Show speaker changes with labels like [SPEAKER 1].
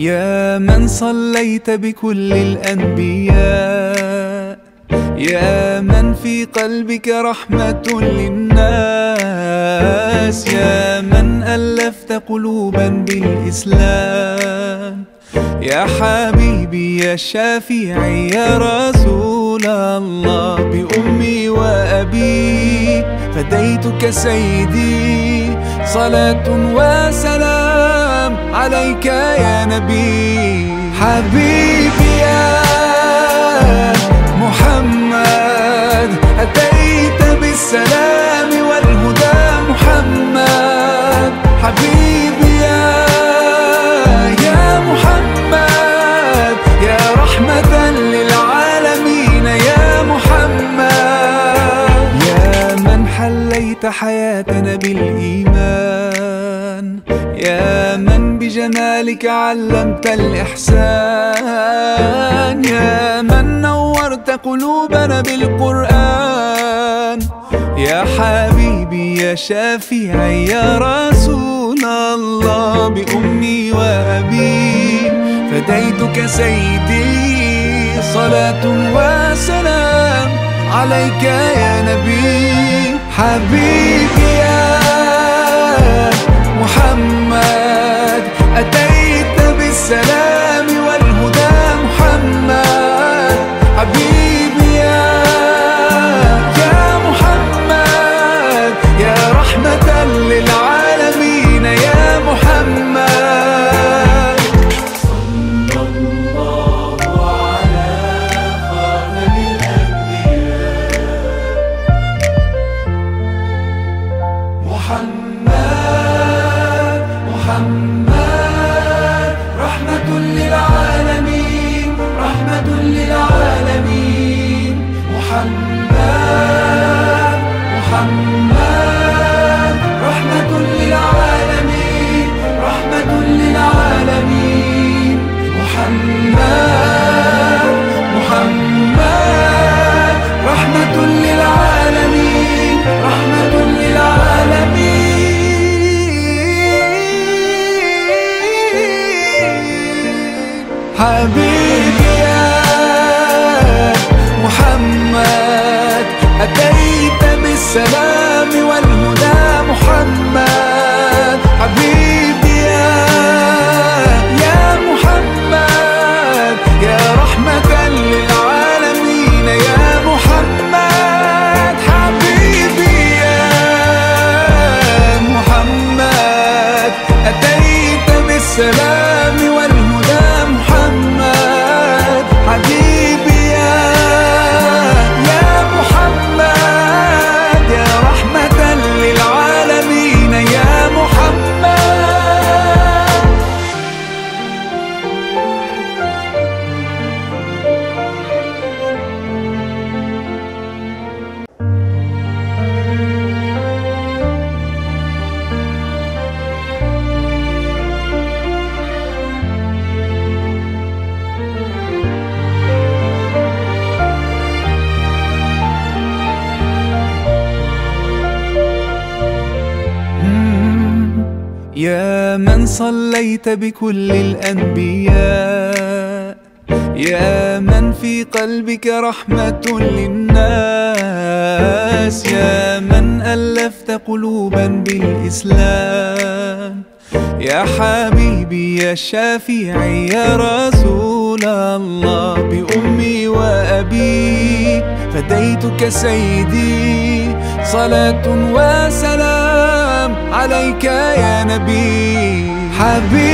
[SPEAKER 1] يا من صليت بكل الأنبياء، يا من في قلبك رحمة للناس، يا من ألفت قلوبا بالإسلام، يا حبيبي يا شافعي يا رسول الله، بأمي وأبي فديتك سيدي، صلاة وسلام عليك يا نبي. حبيبي يا محمد أتيت بالسلام والهدى محمد، حبيبي يا محمد يا رحمة للعالمين يا محمد، يا من حليت حياتنا بالإيمان، يا من بجمالك علمت الإحسان، يا من نورت قلوبنا بالقرآن، يا حبيبي يا شافعي يا رسول الله، بأمي وأبي فديتك سيدي، صلاة وسلام عليك يا نبي. حبيبي يا محمد أتيت بالسلام والهدى محمد، حبيبي يا محمد يا رحمة للعالمين يا محمد. صلى الله على خاتم الأنبياء محمد رحمة للعالمين، رحمة للعالمين محمد رحمة للعالمين، رحمة للعالمين محمد رحمة للعالمين، رحمة للعالمين. حبيبي يا محمد أتيت بالسلام والهدى محمد، حبيبي يا محمد يا رحمة للعالمين يا محمد، حبيبي يا محمد أتيت بالسلام والهدى محمد، حبيبي يا محمد يا رحمة للعالمين يا محمد. يا من صليت بكل الأنبياء، يا من في قلبك رحمة للناس، يا من ألفت قلوبا بالإسلام، يا حبيبي يا شافعي يا رسول الله، بأمي وأبي فديتك سيدي، صلاة وسلام عليك يا نبي. حبيبي